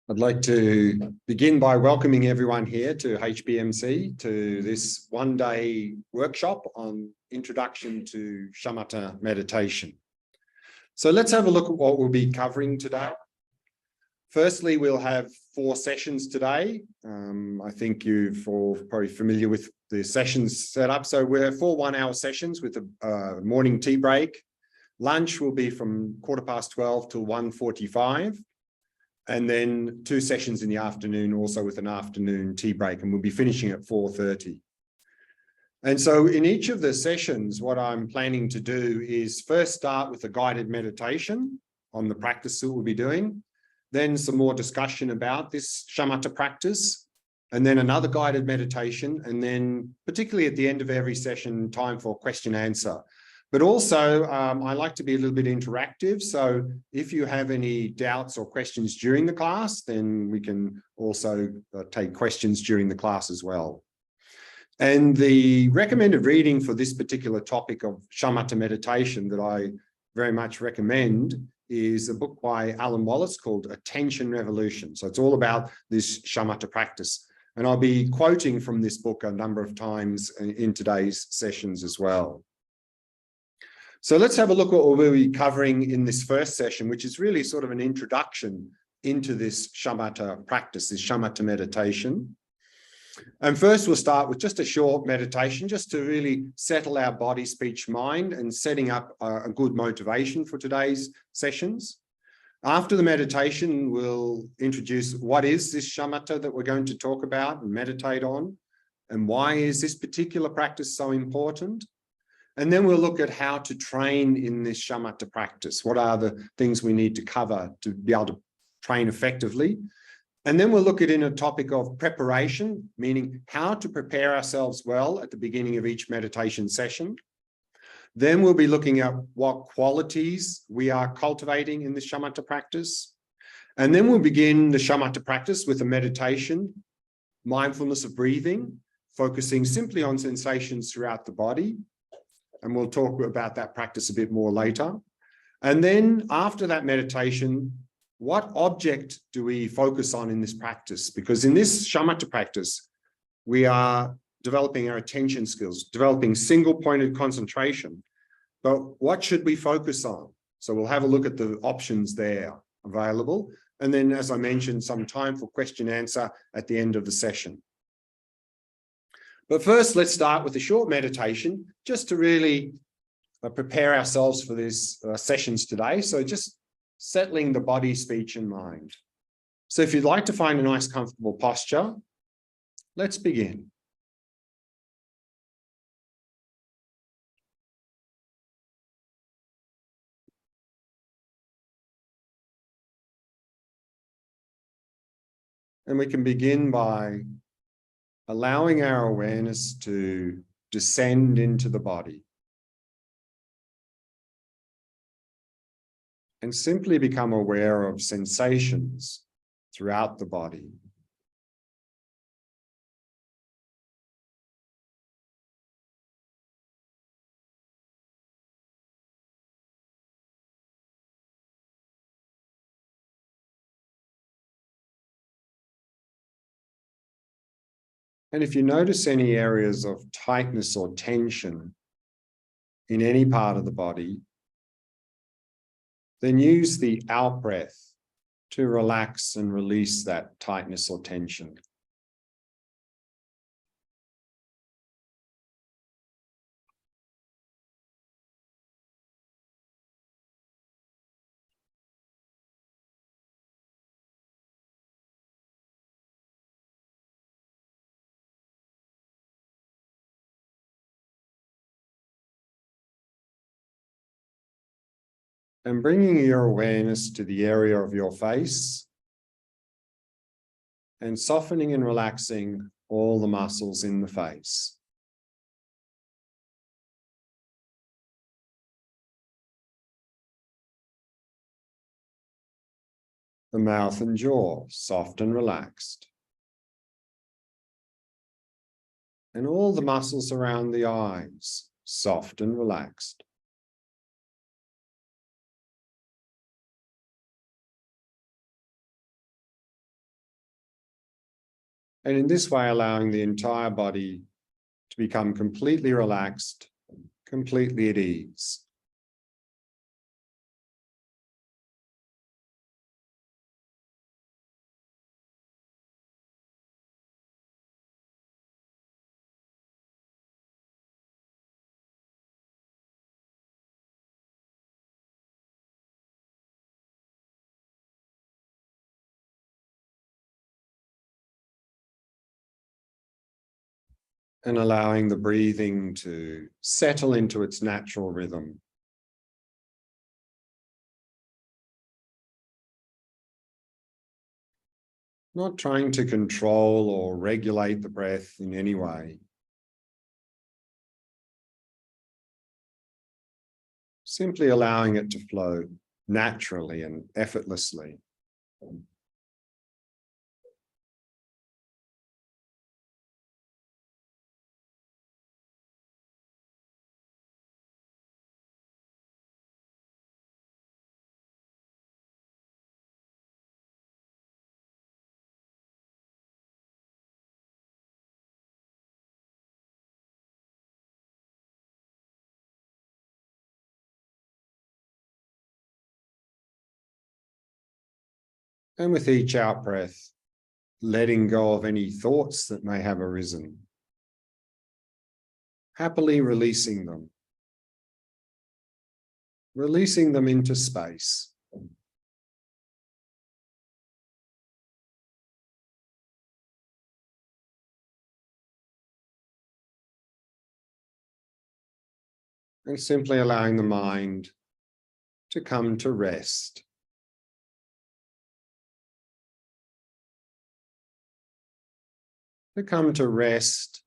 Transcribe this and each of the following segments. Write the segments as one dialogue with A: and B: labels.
A: I'd like to begin by welcoming everyone here to HBMC, to this one-day workshop on Introduction to Shamatha Meditation. So let's have a look at what we'll be covering today. Firstly, we'll have 4 sessions today. I think you're all probably familiar with the sessions set up. So we're 4 one-hour sessions with a morning tea break. Lunch will be from 12:15 till 1:45. And then 2 sessions in the afternoon, also with an afternoon tea break, and we'll be finishing at 4:30. And so in each of the sessions, what I'm planning to do is first start with a guided meditation on the practice that we'll be doing, then some more discussion about this shamatha practice, and then another guided meditation, and then particularly at the end of every session, time for question answer. But also, I like to be a little bit interactive. So if you have any doubts or questions during the class, then we can also take questions during the class as well. And the recommended reading for this particular topic of shamatha meditation that I very much recommend is a book by Alan Wallace called Attention Revolution. So it's all about this shamatha practice. And I'll be quoting from this book a number of times in today's sessions as well. So let's have a look at what we'll be covering in this first session, which is really sort of an introduction into this shamatha practice, this shamatha meditation. And first we'll start with just a short meditation, just to really settle our body, speech, mind, and setting up a good motivation for today's sessions. After the meditation, we'll introduce what is this shamatha that we're going to talk about and meditate on, and why is this particular practice so important? And then we'll look at how to train in this shamatha practice. What are the things we need to cover to be able to train effectively? And then we'll look at in a topic of preparation, meaning how to prepare ourselves well at the beginning of each meditation session. Then we'll be looking at what qualities we are cultivating in this shamatha practice. And then we'll begin the shamatha practice with a meditation, mindfulness of breathing, focusing simply on sensations throughout the body. And we'll talk about that practice a bit more later. And then after that meditation, what object do we focus on in this practice? Because in this shamatha practice, we are developing our attention skills, developing single-pointed concentration. But what should we focus on? So we'll have a look at the options there available. And then, as I mentioned, some time for question answer at the end of the session. But first, let's start with a short meditation just to really prepare ourselves for these sessions today. So just settling the body, speech, and mind. So if you'd like to find a nice, comfortable posture, let's begin. And we can begin by allowing our awareness to descend into the body and simply become aware of sensations throughout the body. And if you notice any areas of tightness or tension in any part of the body, then use the out breath to relax and release that tightness or tension. And bringing your awareness to the area of your face and softening and relaxing all the muscles in the face. The mouth and jaw, soft and relaxed. And all the muscles around the eyes, soft and relaxed. And in this way, allowing the entire body to become completely relaxed, completely at ease. And allowing the breathing to settle into its natural rhythm. Not trying to control or regulate the breath in any way. Simply allowing it to flow naturally and effortlessly. And with each out-breath, letting go of any thoughts that may have arisen. Happily releasing them. Releasing them into space. And simply allowing the mind to come to rest. To come to rest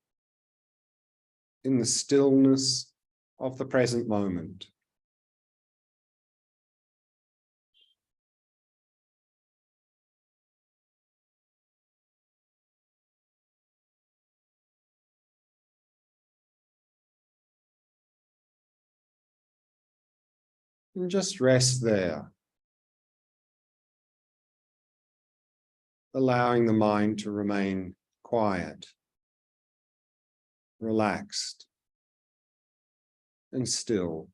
A: in the stillness of the present moment. And just rest there. Allowing the mind to remain quiet, relaxed, and still.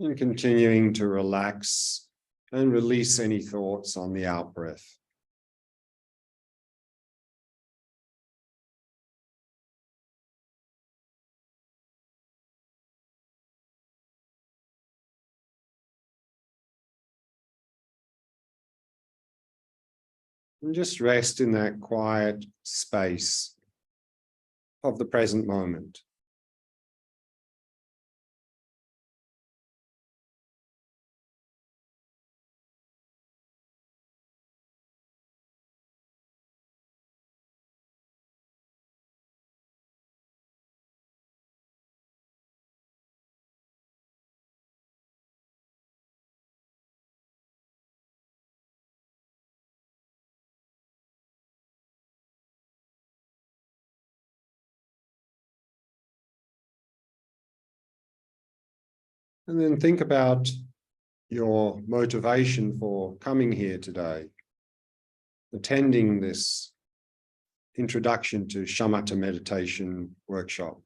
A: And continuing to relax and release any thoughts on the out-breath. And just rest in that quiet space of the present moment. And then think about your motivation for coming here today, attending this introduction to Shamatha meditation workshop.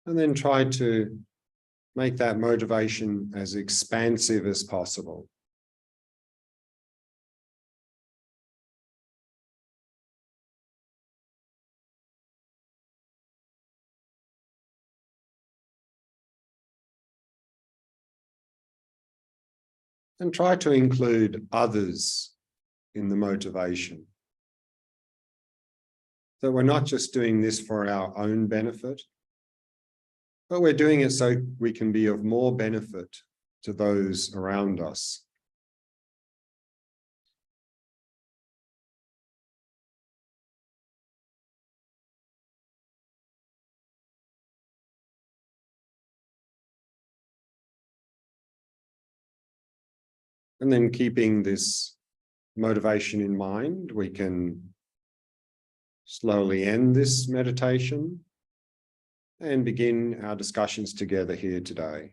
A: And then try to make that motivation as expansive as possible. And try to include others in the motivation. So we're not just doing this for our own benefit, but we're doing it so we can be of more benefit to those around us. And then keeping this motivation in mind, we can slowly end this meditation and begin our discussions together here today.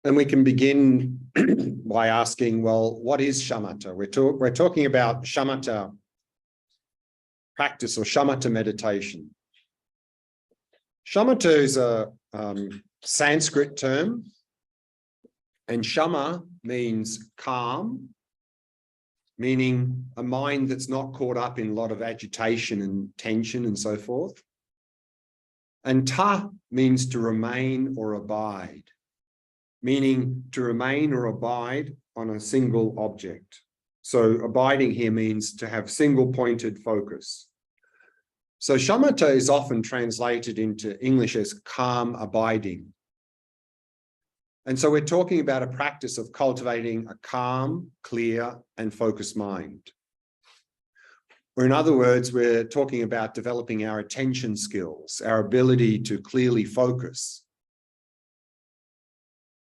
A: And we can begin by asking, well, what is shamatha? We're talking about shamatha practice or shamatha meditation. Shamatha is a Sanskrit term, and shama means calm, meaning a mind that's not caught up in a lot of agitation and tension and so forth. And ta means to remain or abide, meaning to remain or abide on a single object. So abiding here means to have single-pointed focus. So shamatha is often translated into English as calm abiding. And so we're talking about a practice of cultivating a calm, clear, and focused mind. Or in other words, we're talking about developing our attention skills, our ability to clearly focus.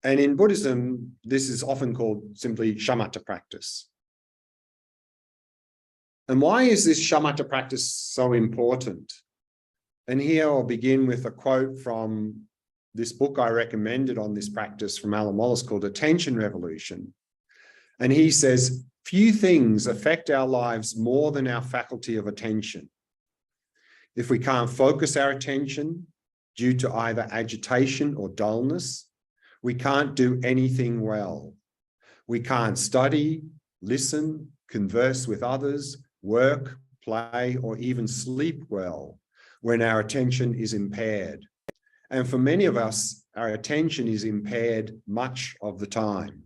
A: And in Buddhism, this is often called simply shamatha practice. And why is this shamatha practice so important? And here I'll begin with a quote from this book I recommended on this practice from Alan Wallace called Attention Revolution. And he says, few things affect our lives more than our faculty of attention. If we can't focus our attention due to either agitation or dullness, we can't do anything well. We can't study, listen, converse with others, work, play, or even sleep well when our attention is impaired. And for many of us, our attention is impaired much of the time.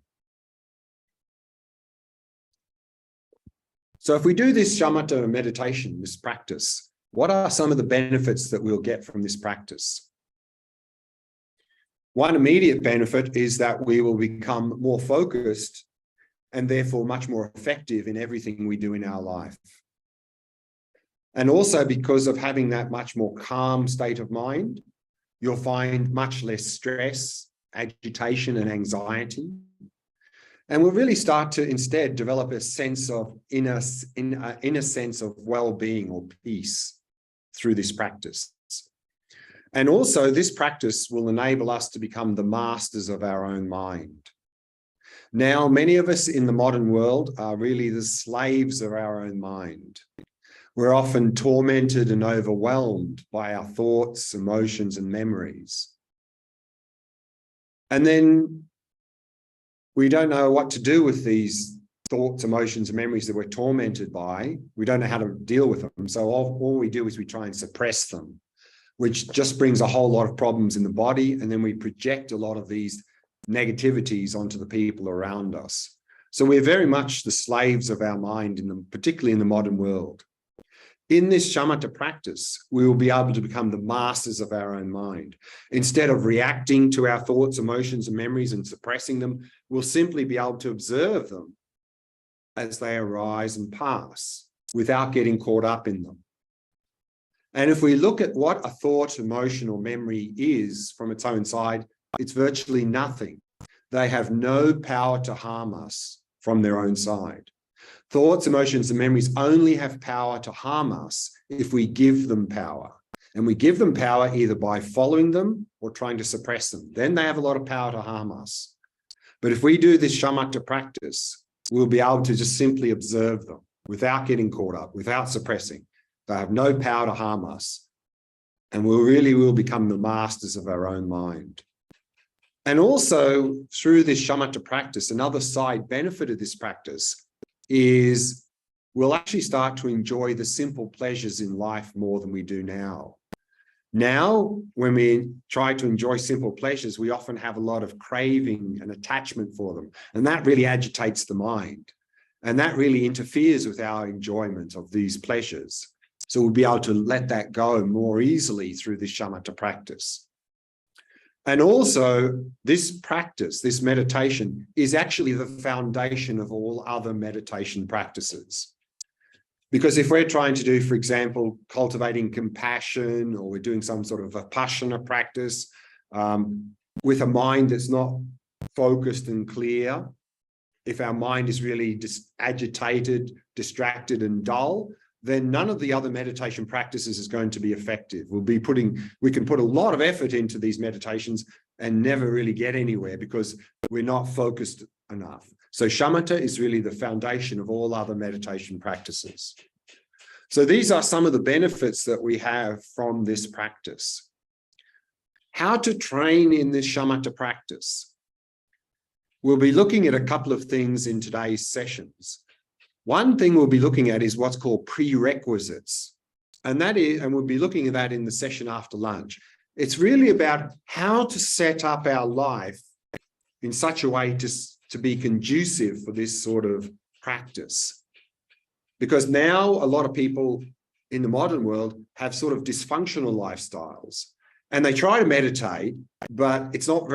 A: So if we do this shamatha meditation, this practice, what are some of the benefits that we'll get from this practice? One immediate benefit is that we will become more focused and therefore much more effective in everything we do in our life. And also because of having that much more calm state of mind, you'll find much less stress, agitation, and anxiety. And we'll really start to instead develop a sense of inner sense of well-being or peace through this practice. And also this practice will enable us to become the masters of our own mind. Now, many of us in the modern world are really the slaves of our own mind. We're often tormented and overwhelmed by our thoughts, emotions, and memories. And then we don't know what to do with these thoughts, emotions, and memories that we're tormented by. We don't know how to deal with them. So all we do is we try and suppress them, which just brings a whole lot of problems in the body. And then we project a lot of these negativities onto the people around us. So we're very much the slaves of our mind, particularly in the modern world. In this shamatha practice, we will be able to become the masters of our own mind. Instead of reacting to our thoughts, emotions, and memories and suppressing them, we'll simply be able to observe them as they arise and pass without getting caught up in them. And if we look at what a thought, emotion, or memory is from its own side, it's virtually nothing. They have no power to harm us from their own side. Thoughts, emotions, and memories only have power to harm us if we give them power. And we give them power either by following them or trying to suppress them. Then they have a lot of power to harm us. But if we do this shamatha practice, we'll be able to just simply observe them without getting caught up, without suppressing. They have no power to harm us. And we really will become the masters of our own mind. And also through this shamatha practice, another side benefit of this practice is we'll actually start to enjoy the simple pleasures in life more than we do now. Now, when we try to enjoy simple pleasures, we often have a lot of craving and attachment for them. And that really agitates the mind. And that really interferes with our enjoyment of these pleasures. So we'll be able to let that go more easily through this shamatha practice. And also, this practice, this meditation, is actually the foundation of all other meditation practices. Because if we're trying to do, for example, cultivating compassion, or we're doing some sort of vipassana practice with a mind that's not focused and clear, if our mind is really agitated, distracted, and dull, then none of the other meditation practices is going to be effective. We can put a lot of effort into these meditations and never really get anywhere because we're not focused enough. So shamatha is really the foundation of all other meditation practices. So these are some of the benefits that we have from this practice. How to train in this shamatha practice? We'll be looking at a couple of things in today's sessions. One thing we'll be looking at is what's called prerequisites. And we'll be looking at that in the session after lunch. It's really about how to set up our life in such a way to be conducive for this sort of practice. Because now a lot of people in the modern world have sort of dysfunctional lifestyles. And they try to meditate, but it's not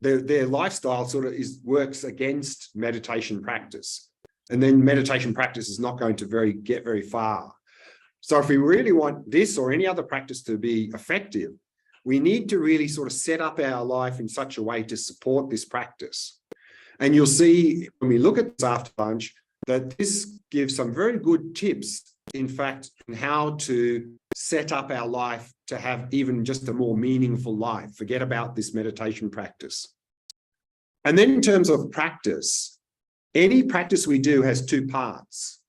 A: their lifestyle sort of works against meditation practice. And then meditation practice is not going to get very far. So if we really want this or any other practice to be effective, we need to really sort of set up our life in such a way to support this practice. And you'll see when we look at this after lunch that this gives some very good tips, in fact, on how to set up our life to have even just a more meaningful life. Forget about this meditation practice. And then in terms of practice, any practice we do has two parts,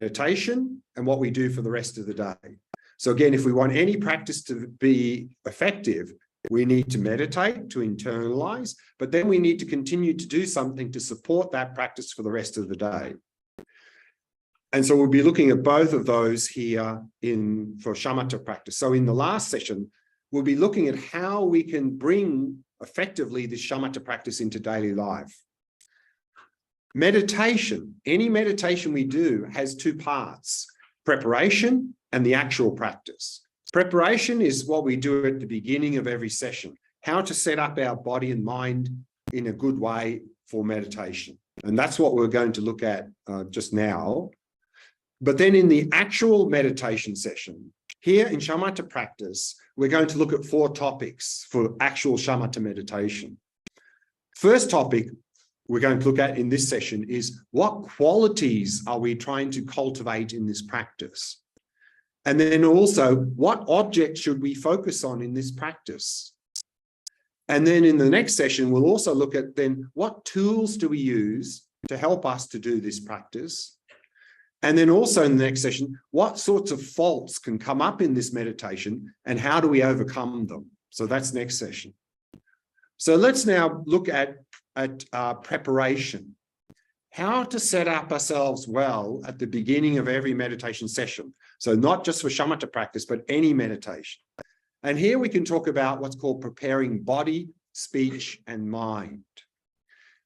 A: meditation and what we do for the rest of the day. So again, if we want any practice to be effective, we need to meditate, to internalize, but then we need to continue to do something to support that practice for the rest of the day. And so we'll be looking at both of those here for shamatha practice. So in the last session, we'll be looking at how we can bring effectively this shamatha practice into daily life. Meditation, any meditation we do has two parts, preparation and the actual practice. Preparation is what we do at the beginning of every session, how to set up our body and mind in a good way for meditation. And that's what we're going to look at just now. But then in the actual meditation session, here in shamatha practice, we're going to look at 4 topics for actual shamatha meditation. First topic we're going to look at in this session is what qualities are we trying to cultivate in this practice? And then also, what object should we focus on in this practice? And then in the next session, we'll also look at then what tools do we use to help us to do this practice? And then also in the next session, what sorts of faults can come up in this meditation and how do we overcome them? So that's next session. So let's now look at preparation. How to set up ourselves well at the beginning of every meditation session. So not just for shamatha practice, but any meditation. And here we can talk about what's called preparing body, speech, and mind.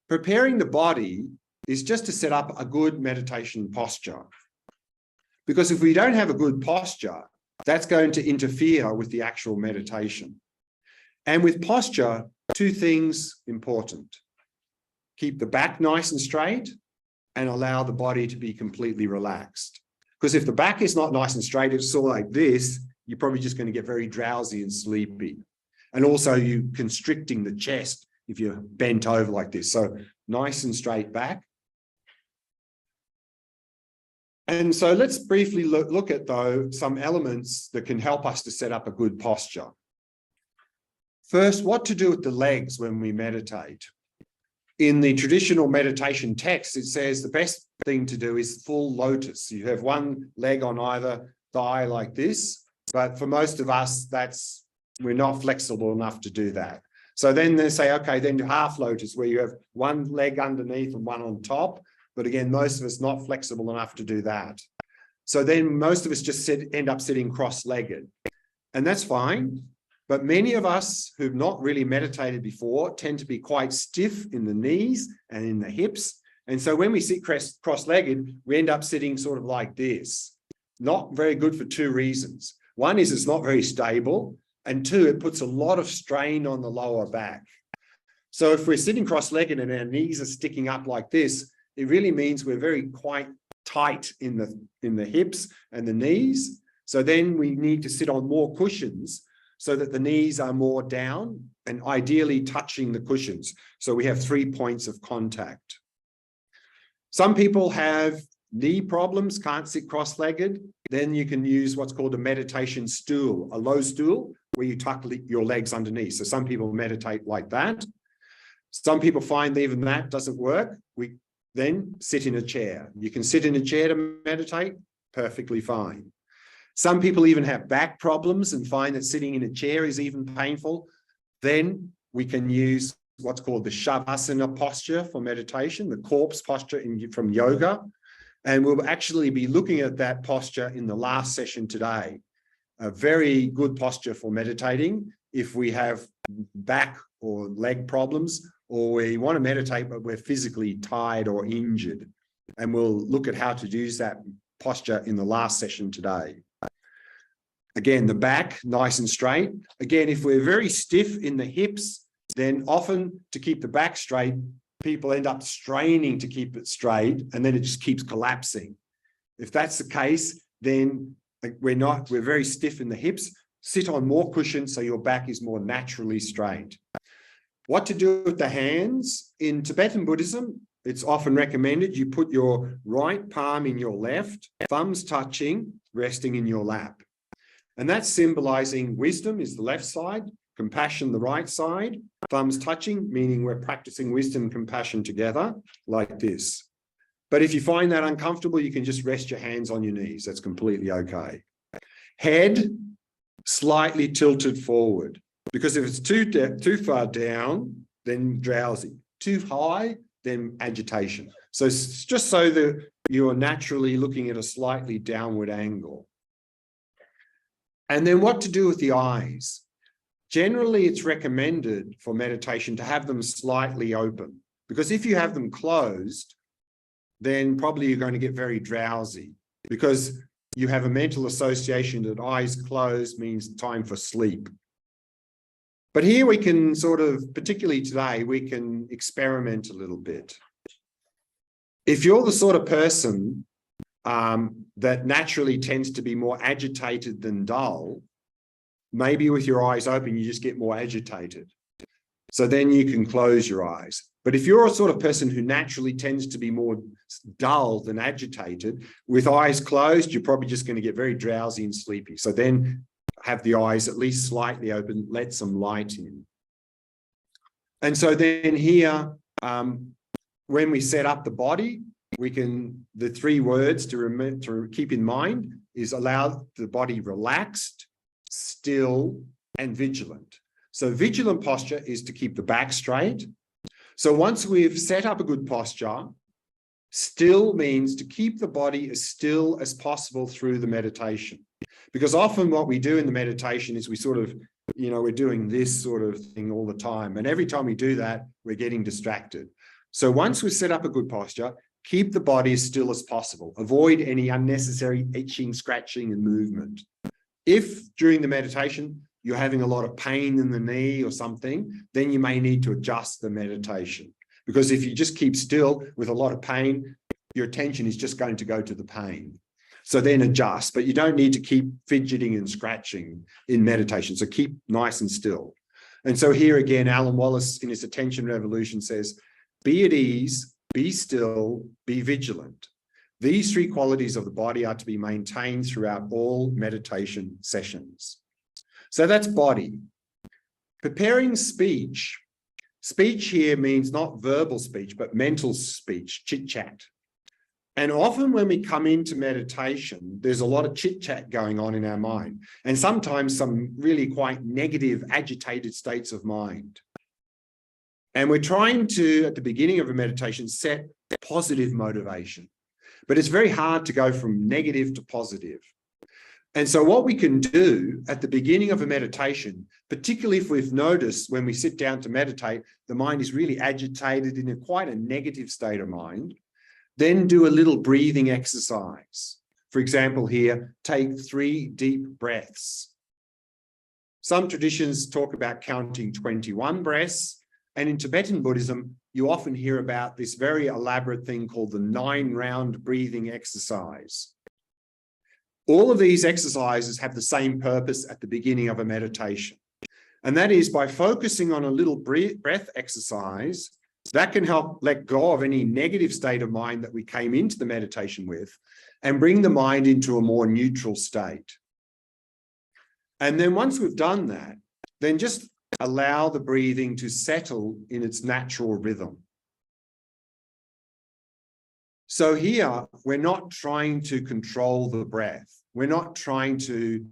A: Preparing the body is just to set up a good meditation posture. Because if we don't have a good posture, that's going to interfere with the actual meditation. And with posture, two things important. Keep the back nice and straight and allow the body to be completely relaxed. Because if the back is not nice and straight, it's all like this, you're probably just going to get very drowsy and sleepy. And also you constricting the chest if you're bent over like this. So nice and straight back. And so let's briefly look at, though, some elements that can help us to set up a good posture. First, what to do with the legs when we meditate. In the traditional meditation text, it says the best thing to do is full lotus. You have one leg on either thigh like this, but for most of us, we're not flexible enough to do that. So then they say, okay, then half lotus, where you have one leg underneath and one on top. But again, most of us not flexible enough to do that. So then most of us just end up sitting cross-legged. And that's fine. But many of us who've not really meditated before tend to be quite stiff in the knees and in the hips. And so when we sit cross-legged, we end up sitting sort of like this. Not very good for two reasons. One is it's not very stable. And two, it puts a lot of strain on the lower back. So if we're sitting cross-legged and our knees are sticking up like this, it really means we're very quite tight in the hips and the knees. So then we need to sit on more cushions so that the knees are more down and ideally touching the cushions. So we have 3 points of contact. Some people have knee problems, can't sit cross-legged. Then you can use what's called a meditation stool, a low stool where you tuck your legs underneath. So some people meditate like that. Some people find even that doesn't work. We then sit in a chair. You can sit in a chair to meditate, perfectly fine. Some people even have back problems and find that sitting in a chair is even painful. Then we can use what's called the Shavasana posture for meditation, the corpse posture from yoga. And we'll actually be looking at that posture in the last session today. A very good posture for meditating if we have back or leg problems, or we want to meditate, but we're physically tired or injured. And we'll look at how to use that posture in the last session today. Again, the back, nice and straight. Again, if we're very stiff in the hips, then often to keep the back straight, people end up straining to keep it straight, and then it just keeps collapsing. If that's the case, then we're very stiff in the hips. Sit on more cushion so your back is more naturally straight. What to do with the hands? In Tibetan Buddhism, it's often recommended you put your right palm in your left, thumbs touching, resting in your lap. And that's symbolizing wisdom is the left side, compassion the right side, thumbs touching, meaning we're practicing wisdom and compassion together, like this. But if you find that uncomfortable, you can just rest your hands on your knees. That's completely okay. Head slightly tilted forward. Because if it's too far down, then drowsy. Too high, then agitation. So it's just so that you are naturally looking at a slightly downward angle. And then what to do with the eyes? Generally, it's recommended for meditation to have them slightly open. Because if you have them closed, then probably you're going to get very drowsy. Because you have a mental association that eyes closed means time for sleep. But here we can sort of, particularly today, we can experiment a little bit. If you're the sort of person that naturally tends to be more agitated than dull, maybe with your eyes open, you just get more agitated. So then you can close your eyes. But if you're a sort of person who naturally tends to be more dull than agitated, with eyes closed, you're probably just going to get very drowsy and sleepy. So then have the eyes at least slightly open, let some light in. And so then here, when we set up the body, the 3 words to keep in mind is allow the body relaxed, still, and vigilant. So vigilant posture is to keep the back straight. So once we've set up a good posture, still means to keep the body as still as possible through the meditation. Because often what we do in the meditation is we sort of, we're doing this sort of thing all the time. And every time we do that, we're getting distracted. So once we've set up a good posture, keep the body as still as possible. Avoid any unnecessary itching, scratching, and movement. If during the meditation, you're having a lot of pain in the knee or something, then you may need to adjust the meditation. Because if you just keep still with a lot of pain, your attention is just going to go to the pain. So then adjust, but you don't need to keep fidgeting and scratching in meditation. So keep nice and still. And so here again, Alan Wallace in his Attention Revolution says, be at ease, be still, be vigilant. These three qualities of the body are to be maintained throughout all meditation sessions. So that's body. Preparing speech. Speech here means not verbal speech, but mental speech, chit-chat. And often when we come into meditation, there's a lot of chit-chat going on in our mind, and sometimes some really quite negative, agitated states of mind. And we're trying to, at the beginning of a meditation, set positive motivation. But it's very hard to go from negative to positive. And so what we can do at the beginning of a meditation, particularly if we've noticed when we sit down to meditate, the mind is really agitated in quite a negative state of mind, then do a little breathing exercise. For example, here, take 3 deep breaths. Some traditions talk about counting 21 breaths. And in Tibetan Buddhism, you often hear about this very elaborate thing called the 9-round breathing exercise. All of these exercises have the same purpose at the beginning of a meditation. And that is by focusing on a little breath exercise, that can help let go of any negative state of mind that we came into the meditation with and bring the mind into a more neutral state. And then once we've done that, then just allow the breathing to settle in its natural rhythm. So here, we're not trying to control the breath. We're not trying to,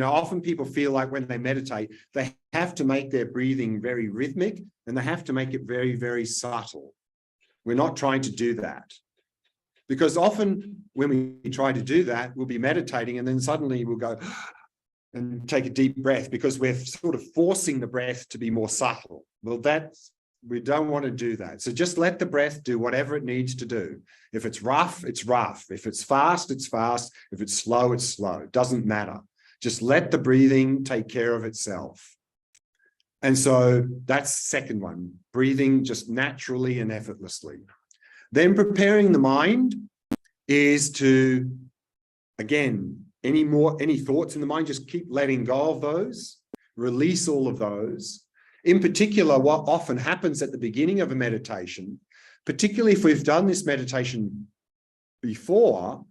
A: often people feel like when they meditate, they have to make their breathing very rhythmic and they have to make it very, very subtle. We're not trying to do that. Because often when we try to do that, we'll be meditating and then suddenly we'll go and take a deep breath because we're sort of forcing the breath to be more subtle. Well, we don't want to do that. So just let the breath do whatever it needs to do. If it's rough, it's rough. If it's fast, it's fast. If it's slow, it's slow. It doesn't matter. Just let the breathing take care of itself. And so that's the second one, breathing just naturally and effortlessly. Then preparing the mind is to, again, any thoughts in the mind, just keep letting go of those, release all of those. In particular, what often happens at the beginning of a meditation, particularly if we've done this meditation before,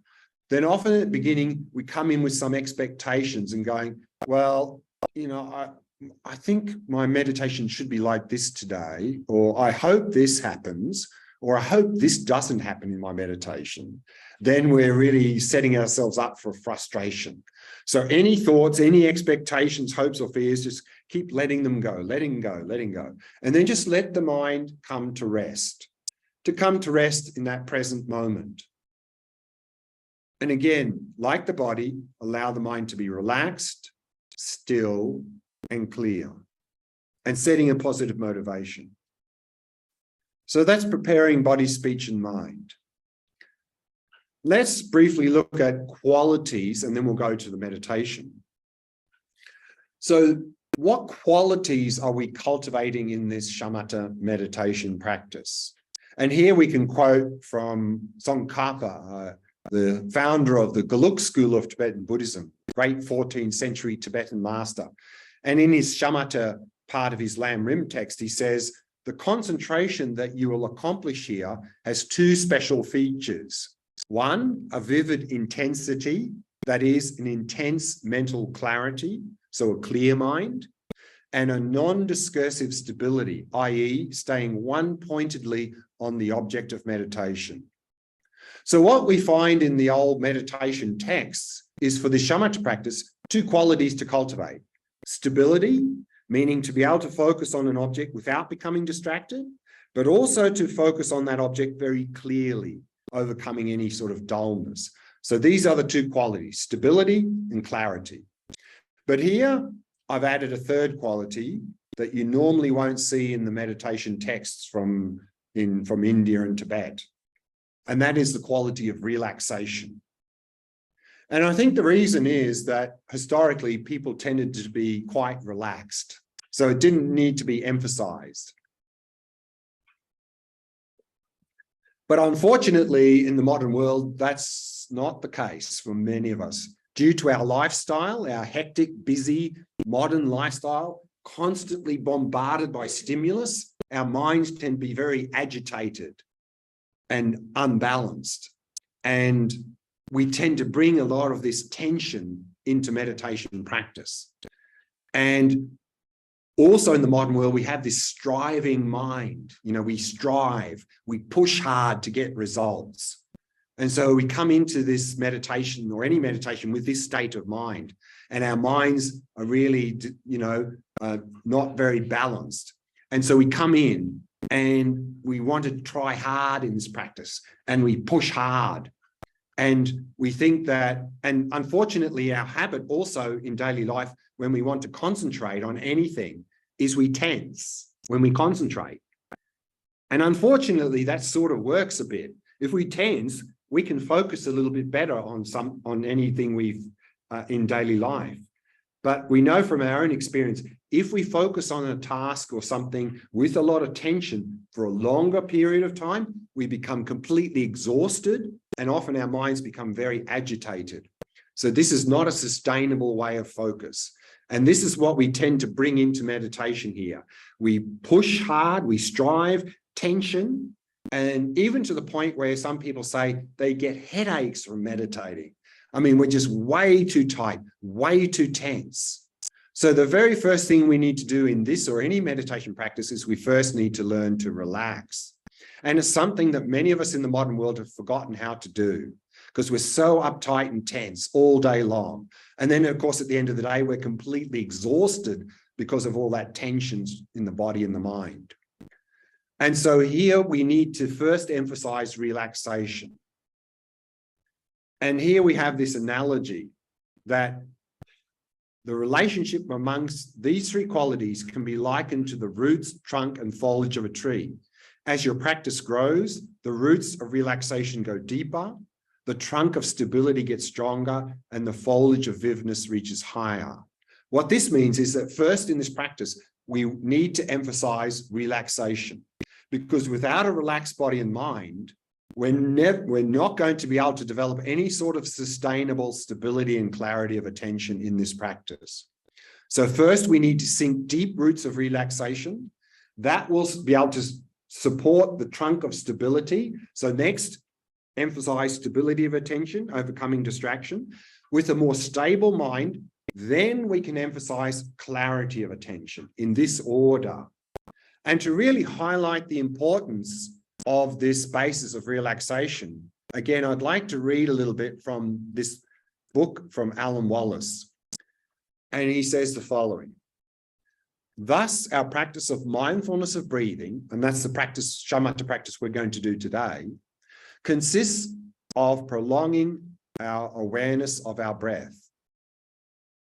A: then often at the beginning, we come in with some expectations and going, well, I think my meditation should be like this today, or I hope this happens, or I hope this doesn't happen in my meditation. Then we're really setting ourselves up for frustration. So any thoughts, any expectations, hopes or fears, just keep letting them go, letting go, letting go. And then just let the mind come to rest in that present moment. And again, like the body, allow the mind to be relaxed, still, and clear, and setting a positive motivation. So that's preparing body, speech, and mind. Let's briefly look at qualities, and then we'll go to the meditation. So what qualities are we cultivating in this Shamatha meditation practice? And here we can quote from Tsongkhapa, the founder of the Geluk school of Tibetan Buddhism, great 14th century Tibetan master. And in his Shamatha part of his Lam Rim text, he says, the concentration that you will accomplish here has 2 special features. One, a vivid intensity, that is an intense mental clarity, so a clear mind, and a non-discursive stability, i.e. staying one-pointedly on the object of meditation. So what we find in the old meditation texts is for the Shamatha practice, 2 qualities to cultivate. Stability, meaning to be able to focus on an object without becoming distracted, but also to focus on that object very clearly, overcoming any sort of dullness. So these are the 2 qualities, stability and clarity. But here I've added a 3rd quality that you normally won't see in the meditation texts from from India and Tibet. And that is the quality of relaxation. And I think the reason is that historically people tended to be quite relaxed. So it didn't need to be emphasized. But unfortunately, in the modern world, that's not the case for many of us. Due to our lifestyle, our hectic, busy, modern lifestyle, constantly bombarded by stimulus, our minds tend to be very agitated and unbalanced. And we tend to bring a lot of this tension into meditation practice. And also in the modern world, we have this striving mind. You know, we strive, we push hard to get results. And so we come into this meditation or any meditation with this state of mind, and our minds are really, you know, not very balanced. And so we come in and we want to try hard in this practice, and we push hard. And we think that, and unfortunately, our habit also in daily life, when we want to concentrate on anything, is we tense when we concentrate. And unfortunately, that sort of works a bit. If we tense, we can focus a little bit better on anything we've in daily life. But we know from our own experience, if we focus on a task or something with a lot of tension for a longer period of time, we become completely exhausted, and often our minds become very agitated. So this is not a sustainable way of focus. And this is what we tend to bring into meditation here. We push hard, we strive, tension, and even to the point where some people say they get headaches from meditating. I mean, we're just way too tight, way too tense. So the very first thing we need to do in this or any meditation practice is we first need to learn to relax. And it's something that many of us in the modern world have forgotten how to do, because we're so uptight and tense all day long. And then, of course, at the end of the day, we're completely exhausted because of all that tension in the body and the mind. And so here we need to first emphasize relaxation. And here we have this analogy that the relationship amongst these three qualities can be likened to the roots, trunk, and foliage of a tree. As your practice grows, the roots of relaxation go deeper, the trunk of stability gets stronger, and the foliage of vividness reaches higher. What this means is that first in this practice, we need to emphasize relaxation, because without a relaxed body and mind, we're not going to be able to develop any sort of sustainable stability and clarity of attention in this practice. So first, we need to sink deep roots of relaxation. That will be able to support the trunk of stability. So next, emphasize stability of attention, overcoming distraction. With a more stable mind, then we can emphasize clarity of attention in this order. And to really highlight the importance of this basis of relaxation, again, I'd like to read a little bit from this book from Alan Wallace. And he says the following: thus, our practice of mindfulness of breathing, and that's the practice, Shamatha practice we're going to do today, consists of prolonging our awareness of our breath.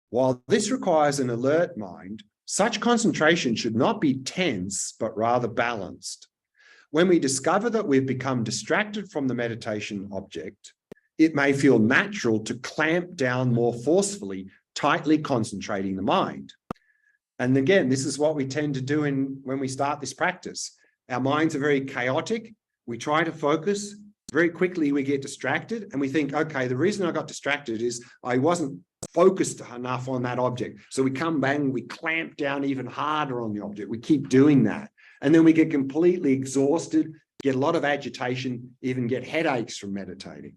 A: While this requires an alert mind, such concentration should not be tense, but rather balanced. When we discover that we've become distracted from the meditation object, it may feel natural to clamp down more forcefully, tightly concentrating the mind. And again, this is what we tend to do when we start this practice. Our minds are very chaotic. We try to focus. Very quickly, we get distracted and we think, okay, the reason I got distracted is I wasn't focused enough on that object. So we come back and we clamp down even harder on the object. We keep doing that. And then we get completely exhausted, get a lot of agitation, even get headaches from meditating.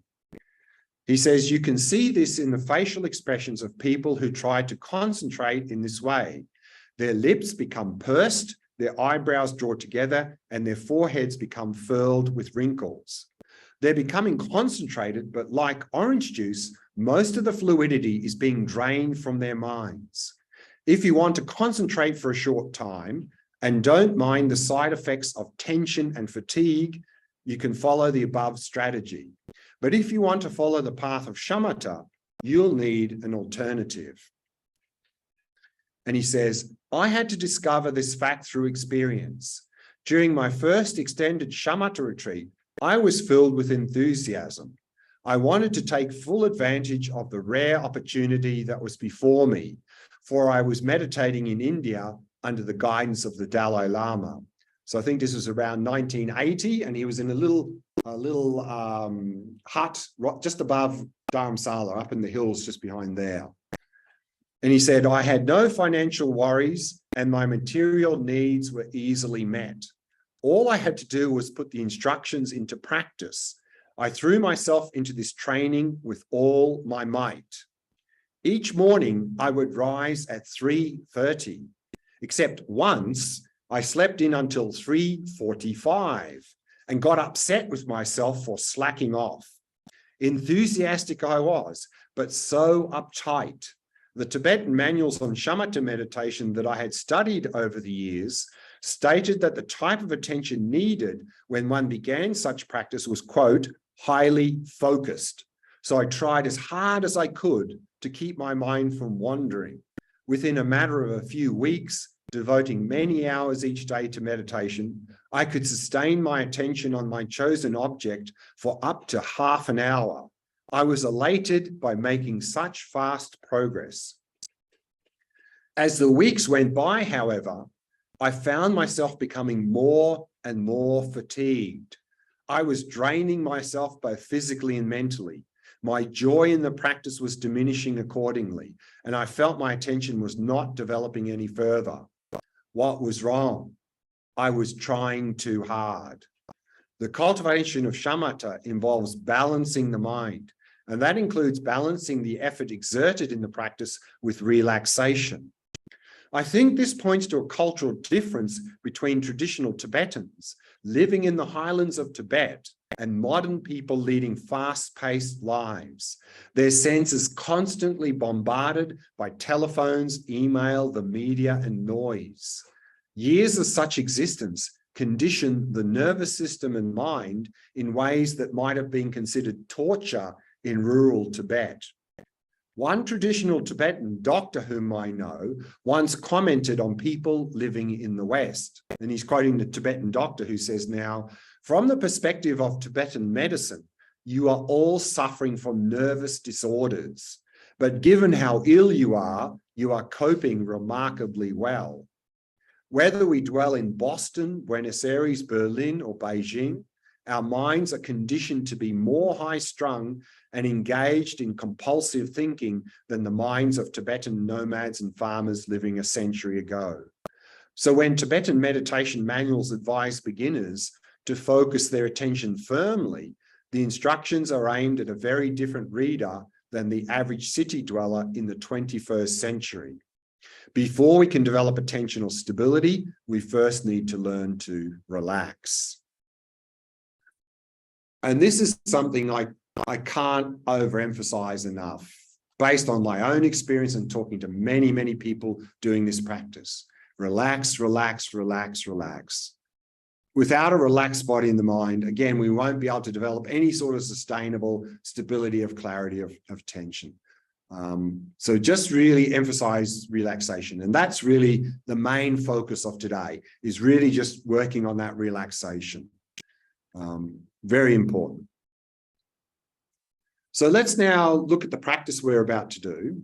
A: He says, you can see this in the facial expressions of people who try to concentrate in this way. Their lips become pursed, their eyebrows draw together, and their foreheads become furled with wrinkles. They're becoming concentrated, but like orange juice, most of the fluidity is being drained from their minds. If you want to concentrate for a short time and don't mind the side effects of tension and fatigue, you can follow the above strategy. But if you want to follow the path of Shamatha, you'll need an alternative. And he says, I had to discover this fact through experience. During my first extended Shamatha retreat, I was filled with enthusiasm. I wanted to take full advantage of the rare opportunity that was before me, for I was meditating in India under the guidance of the Dalai Lama. So I think this was around 1980, and he was in a little hut just above Dharamsala, up in the hills just behind there. And he said, I had no financial worries and my material needs were easily met. All I had to do was put the instructions into practice. I threw myself into this training with all my might. Each morning I would rise at 3:30, except once I slept in until 3:45 and got upset with myself for slacking off. Enthusiastic I was, but so uptight. The Tibetan manuals on Shamatha meditation that I had studied over the years stated that the type of attention needed when one began such practice was, quote, highly focused. So I tried as hard as I could to keep my mind from wandering. Within a matter of a few weeks, devoting many hours each day to meditation, I could sustain my attention on my chosen object for up to half an hour. I was elated by making such fast progress. As the weeks went by, however, I found myself becoming more and more fatigued. I was draining myself both physically and mentally. My joy in the practice was diminishing accordingly, and I felt my attention was not developing any further. What was wrong? I was trying too hard. The cultivation of shamatha involves balancing the mind, and that includes balancing the effort exerted in the practice with relaxation. I think this points to a cultural difference between traditional Tibetans living in the highlands of Tibet and modern people leading fast-paced lives. Their senses constantly bombarded by telephones, email, the media, and noise. Years of such existence condition the nervous system and mind in ways that might have been considered torture in rural Tibet. One traditional Tibetan doctor whom I know once commented on people living in the West, and he's quoting the Tibetan doctor who says now, from the perspective of Tibetan medicine, you are all suffering from nervous disorders, but given how ill you are coping remarkably well. Whether we dwell in Boston, Buenos Aires, Berlin, or Beijing, our minds are conditioned to be more high-strung and engaged in compulsive thinking than the minds of Tibetan nomads and farmers living a century ago. So when Tibetan meditation manuals advise beginners to focus their attention firmly, the instructions are aimed at a very different reader than the average city dweller in the 21st century. Before we can develop attentional stability, we first need to learn to relax. And this is something I can't overemphasize enough, based on my own experience and talking to many, many people doing this practice. Relax, relax, relax, relax. Without a relaxed body and the mind, again, we won't be able to develop any sort of sustainable stability of clarity of tension. So just really emphasize relaxation. And that's really the main focus of today, is really just working on that relaxation. Very important. So let's now look at the practice we're about to do.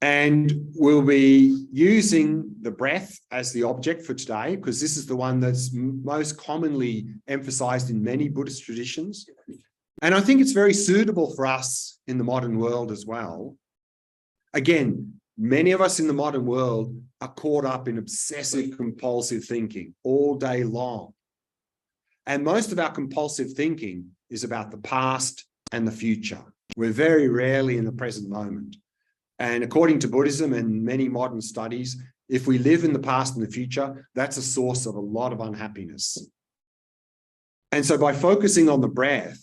A: And we'll be using the breath as the object for today, because this is the one that's most commonly emphasized in many Buddhist traditions. And I think it's very suitable for us in the modern world as well. Again, many of us in the modern world are caught up in obsessive compulsive thinking all day long. And most of our compulsive thinking is about the past and the future. We're very rarely in the present moment. And according to Buddhism and many modern studies, if we live in the past and the future, that's a source of a lot of unhappiness. And so by focusing on the breath,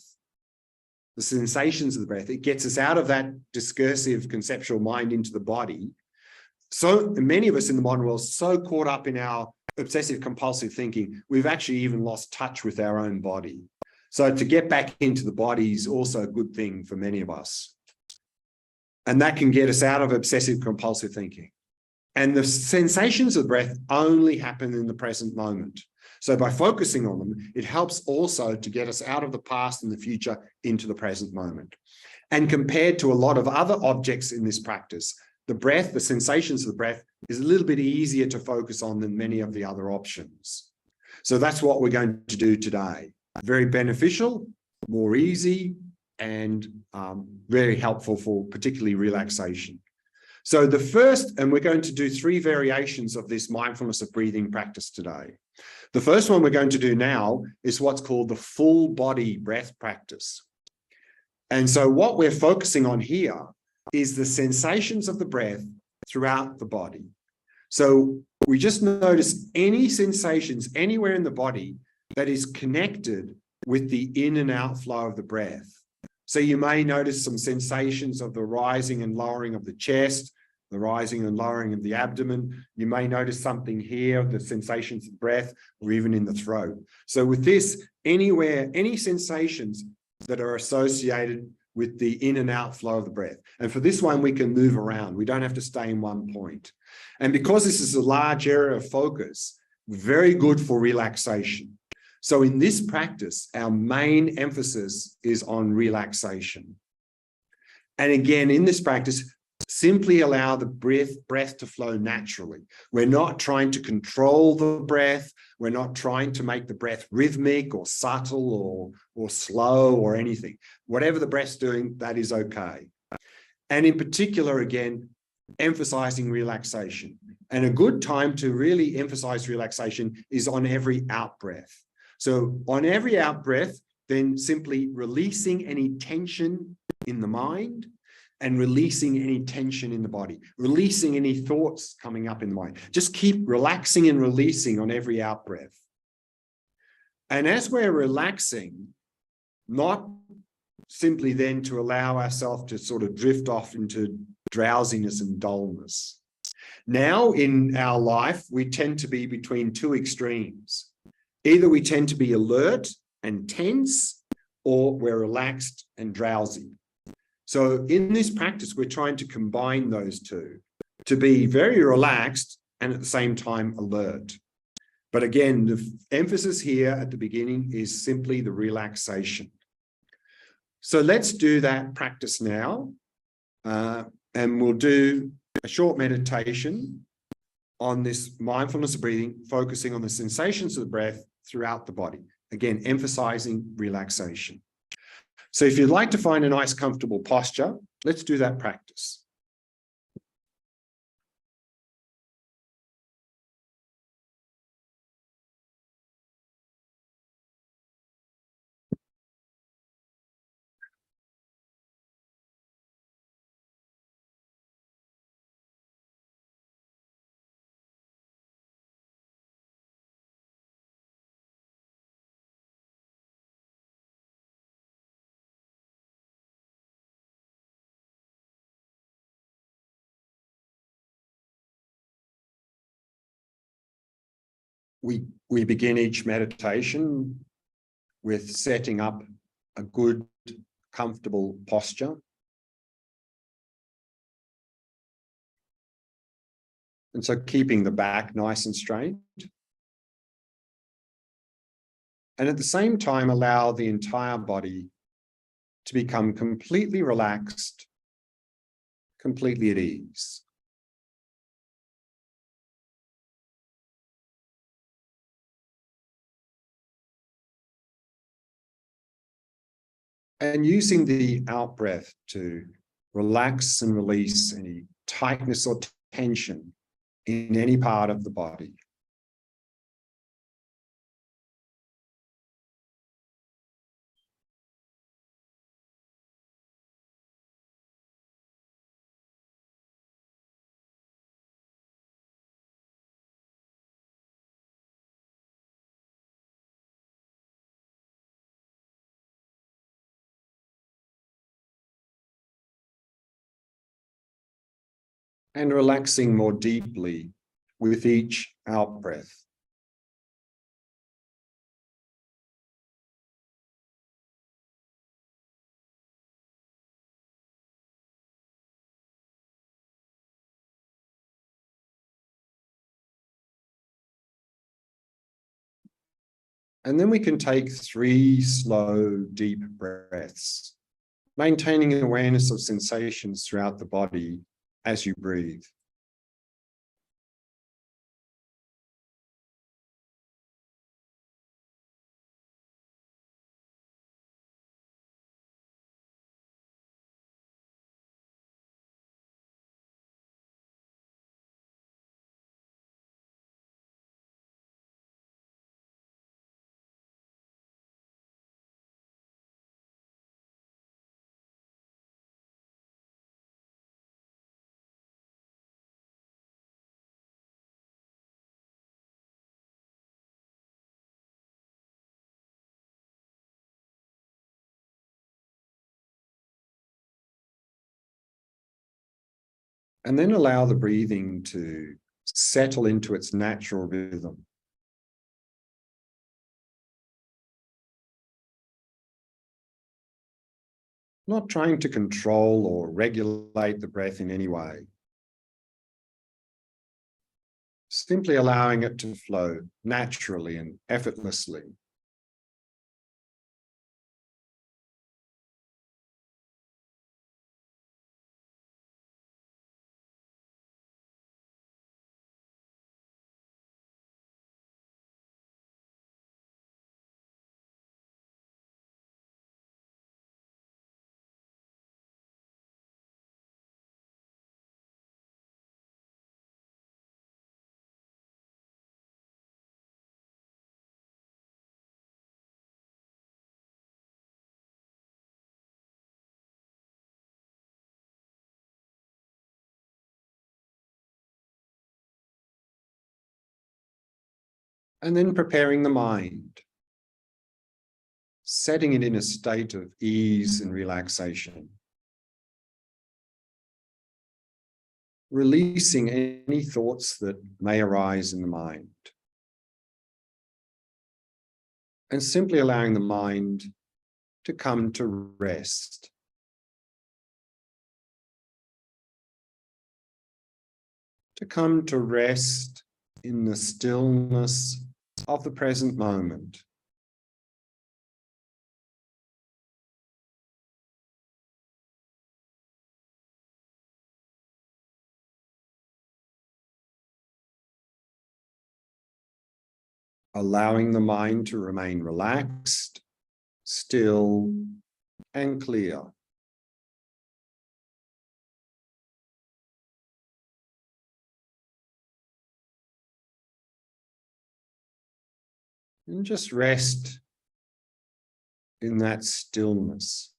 A: the sensations of the breath, it gets us out of that discursive conceptual mind into the body. So many of us in the modern world are so caught up in our obsessive compulsive thinking, we've actually even lost touch with our own body. So to get back into the body is also a good thing for many of us. And that can get us out of obsessive compulsive thinking. And the sensations of breath only happen in the present moment. So by focusing on them, it helps also to get us out of the past and the future into the present moment. And compared to a lot of other objects in this practice, the breath, the sensations of the breath is a little bit easier to focus on than many of the other options. So that's what we're going to do today. Very beneficial, more easy, and very helpful for particularly relaxation. So the first, and we're going to do 3 variations of this mindfulness of breathing practice today. The first one we're going to do now is what's called the full body breath practice. And so what we're focusing on here is the sensations of the breath throughout the body. So we just notice any sensations anywhere in the body that is connected with the in and out flow of the breath. So you may notice some sensations of the rising and lowering of the chest, the rising and lowering of the abdomen. You may notice something here, the sensations of breath, or even in the throat. So with this, anywhere, any sensations that are associated with the in and out flow of the breath. And for this one, we can move around. We don't have to stay in one point. And because this is a large area of focus, very good for relaxation. So in this practice, our main emphasis is on relaxation. And again, in this practice, simply allow the breath to flow naturally. We're not trying to control the breath. We're not trying to make the breath rhythmic or subtle or slow or anything. Whatever the breath's doing, that is okay. And in particular, again, emphasizing relaxation. And a good time to really emphasize relaxation is on every out-breath. So on every out-breath, then simply releasing any tension in the mind and releasing any tension in the body, releasing any thoughts coming up in the mind. Just keep relaxing and releasing on every out-breath. And as we're relaxing, not simply then to allow ourselves to sort of drift off into drowsiness and dullness. Now in our life, we tend to be between 2 extremes. Either we tend to be alert and tense, or we're relaxed and drowsy. So in this practice, we're trying to combine those 2, to be very relaxed and at the same time alert. But again, the emphasis here at the beginning is simply the relaxation. So let's do that practice now. And we'll do a short meditation on this mindfulness of breathing, focusing on the sensations of the breath throughout the body. Again, emphasizing relaxation. So if you'd like to find a nice, comfortable posture, let's do that practice. We begin each meditation with setting up a good, comfortable posture. And so keeping the back nice and straight. And at the same time, allow the entire body to become completely relaxed, completely at ease. And using the out-breath to relax and release any tightness or tension in any part of the body. And relaxing more deeply with each out-breath. And then we can take 3 slow, deep breaths, maintaining awareness of sensations throughout the body as you breathe. And then allow the breathing to settle into its natural rhythm. Not trying to control or regulate the breath in any way. Simply allowing it to flow naturally and effortlessly. And then preparing the mind, setting it in a state of ease and relaxation. Releasing any thoughts that may arise in the mind. And simply allowing the mind to come to rest. To come to rest in the stillness of the present moment. Allowing the mind to remain relaxed, still, and clear. And just rest in that stillness.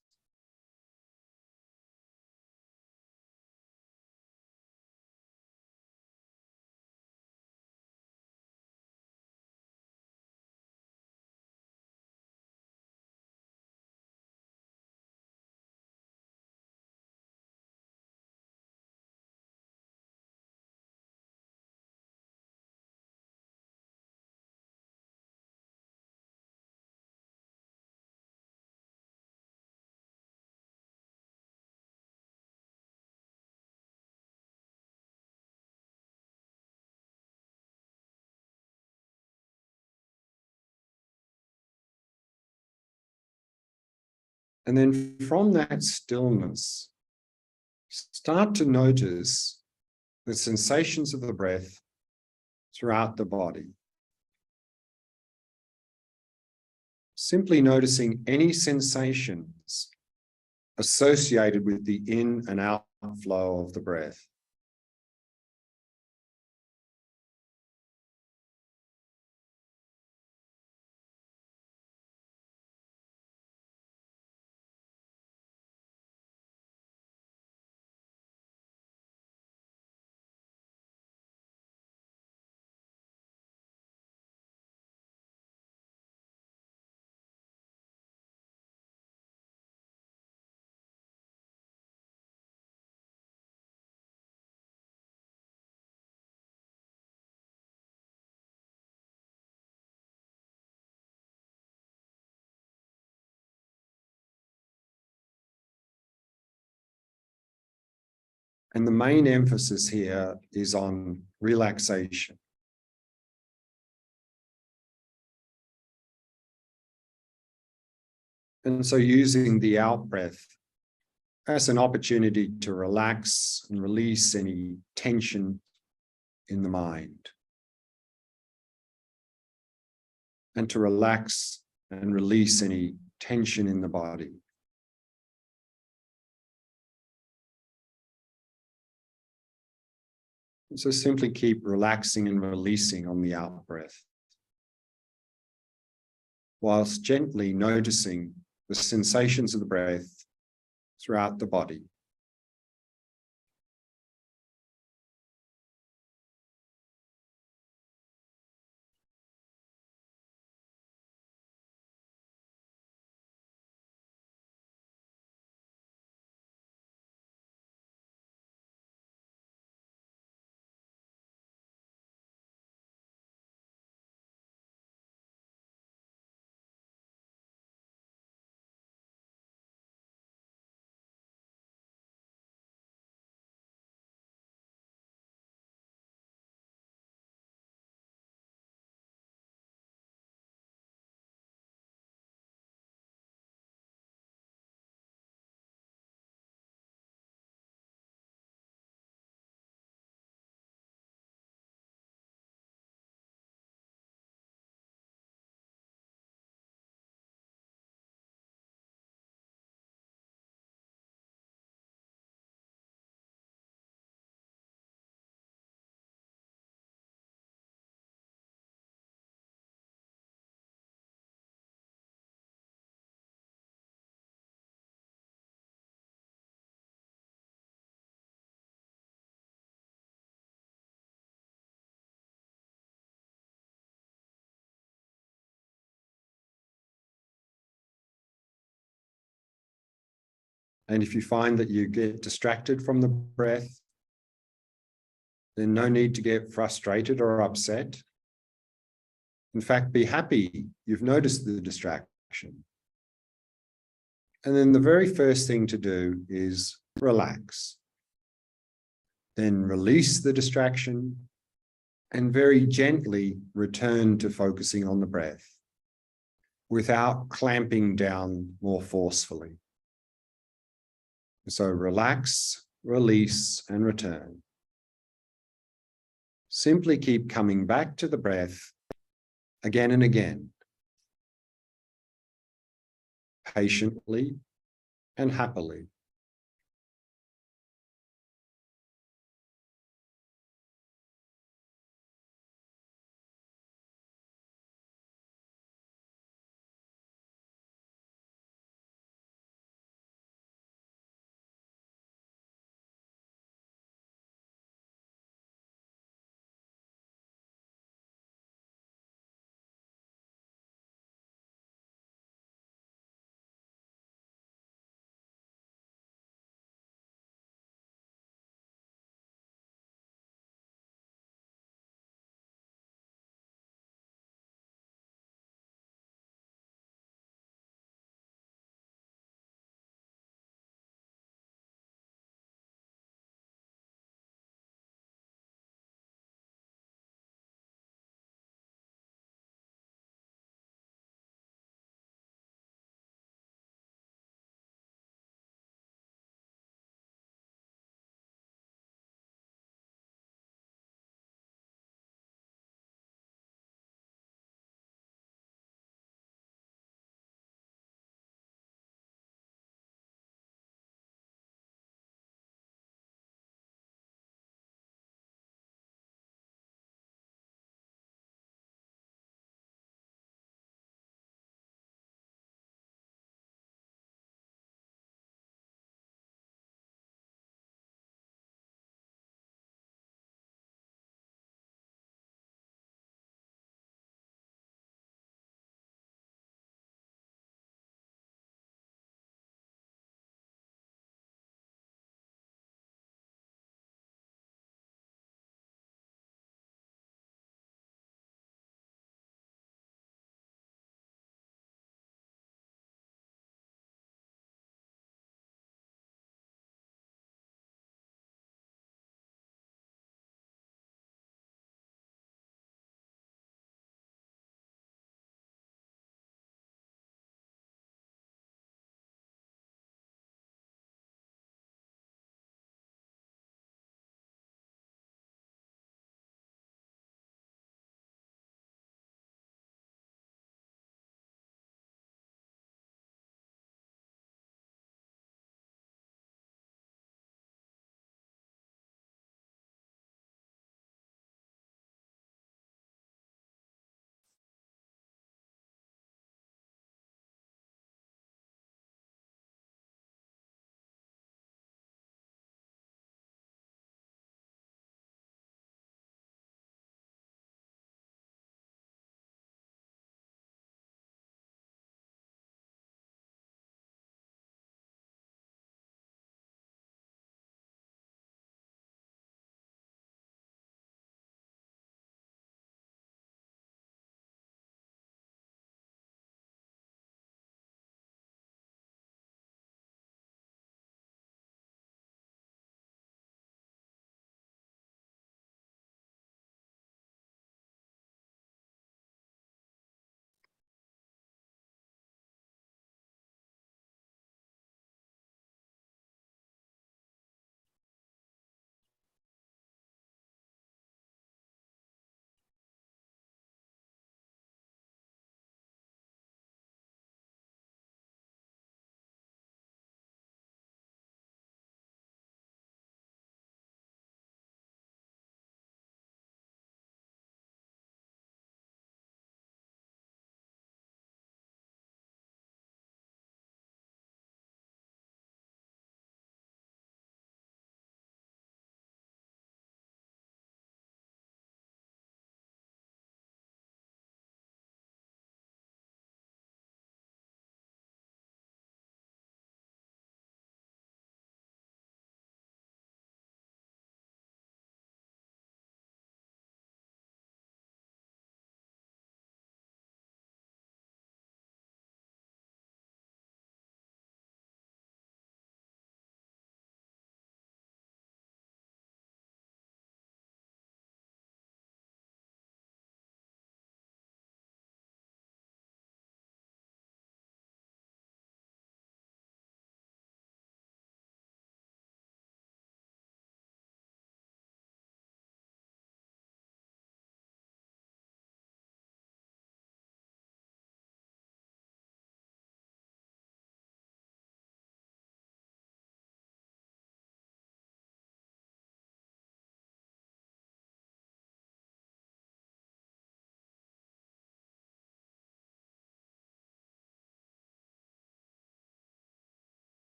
A: And then from that stillness, start to notice the sensations of the breath throughout the body. Simply noticing any sensations associated with the in and out flow of the breath. And the main emphasis here is on relaxation. And so using the out breath as an opportunity to relax and release any tension in the mind, and to relax and release any tension in the body. So simply keep relaxing and releasing on the out breath, whilst gently noticing the sensations of the breath throughout the body. And if you find that you get distracted from the breath, then no need to get frustrated or upset. In fact, be happy you've noticed the distraction. And then the very first thing to do is relax. Then release the distraction and very gently return to focusing on the breath without clamping down more forcefully. So relax, release, and return. Simply keep coming back to the breath again and again, patiently and happily.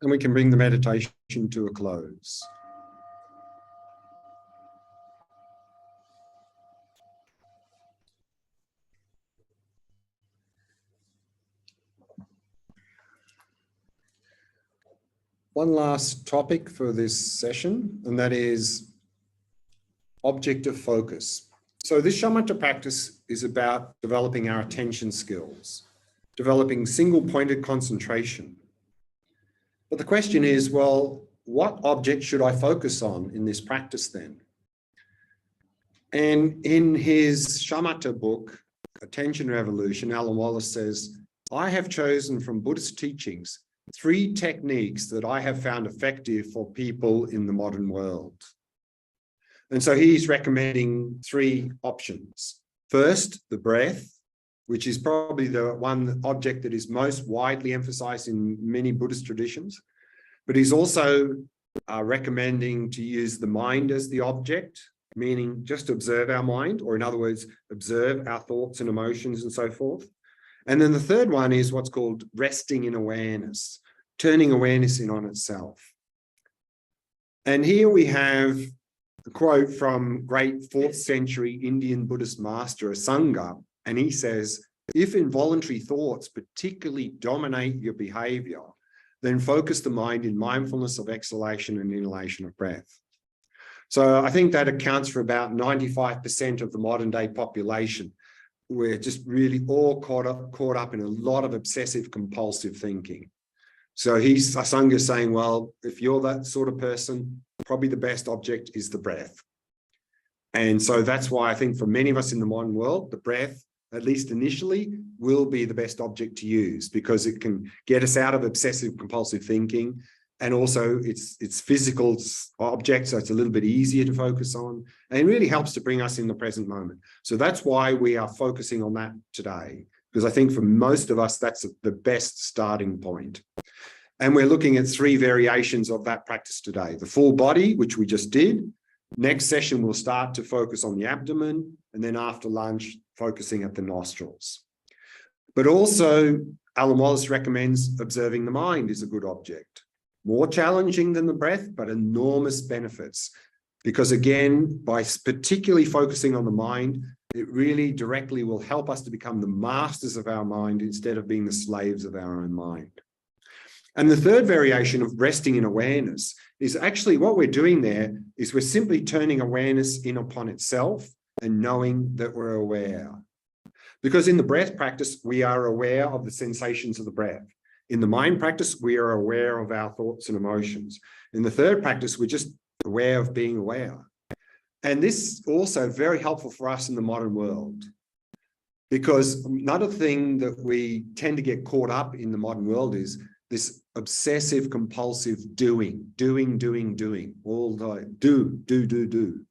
A: And we can bring the meditation to a close. One last topic for this session, and that is objective focus. So this shamatha practice is about developing our attention skills, developing single-pointed concentration. But the question is, well, what object should I focus on in this practice then? And in his shamatha book, Attention Revolution, Alan Wallace says, I have chosen from Buddhist teachings 3 techniques that I have found effective for people in the modern world. And so he's recommending 3 options. First, the breath, which is probably the one object that is most widely emphasized in many Buddhist traditions. But he's also recommending to use the mind as the object, meaning just observe our mind, or in other words, observe our thoughts and emotions and so forth. And then the third one is what's called resting in awareness, turning awareness in on itself. And here we have a quote from great 4th century Indian Buddhist master Asanga, and he says, if involuntary thoughts particularly dominate your behavior, then focus the mind in mindfulness of exhalation and inhalation of breath. So I think that accounts for about 95% of the modern day population. We're just really all caught up in a lot of obsessive compulsive thinking. So Asanga is saying, well, if you're that sort of person, probably the best object is the breath. And so that's why I think for many of us in the modern world, the breath, at least initially, will be the best object to use because it can get us out of obsessive compulsive thinking. And also it's physical object, so it's a little bit easier to focus on. And it really helps to bring us in the present moment. So that's why we are focusing on that today, because I think for most of us, that's the best starting point. And we're looking at 3 variations of that practice today. The full body, which we just did. Next session, we'll start to focus on the abdomen, and then after lunch, focusing at the nostrils. But also, Alan Wallace recommends observing the mind is a good object. More challenging than the breath, but enormous benefits. Because again, by particularly focusing on the mind, it really directly will help us to become the masters of our mind instead of being the slaves of our own mind. And the third variation of resting in awareness is actually what we're doing there is we're simply turning awareness in upon itself and knowing that we're aware. Because in the breath practice, we are aware of the sensations of the breath. In the mind practice, we are aware of our thoughts and emotions. In the third practice, we're just aware of being aware. And this is also very helpful for us in the modern world. Because another thing that we tend to get caught up in the modern world is this obsessive compulsive doing, all the do.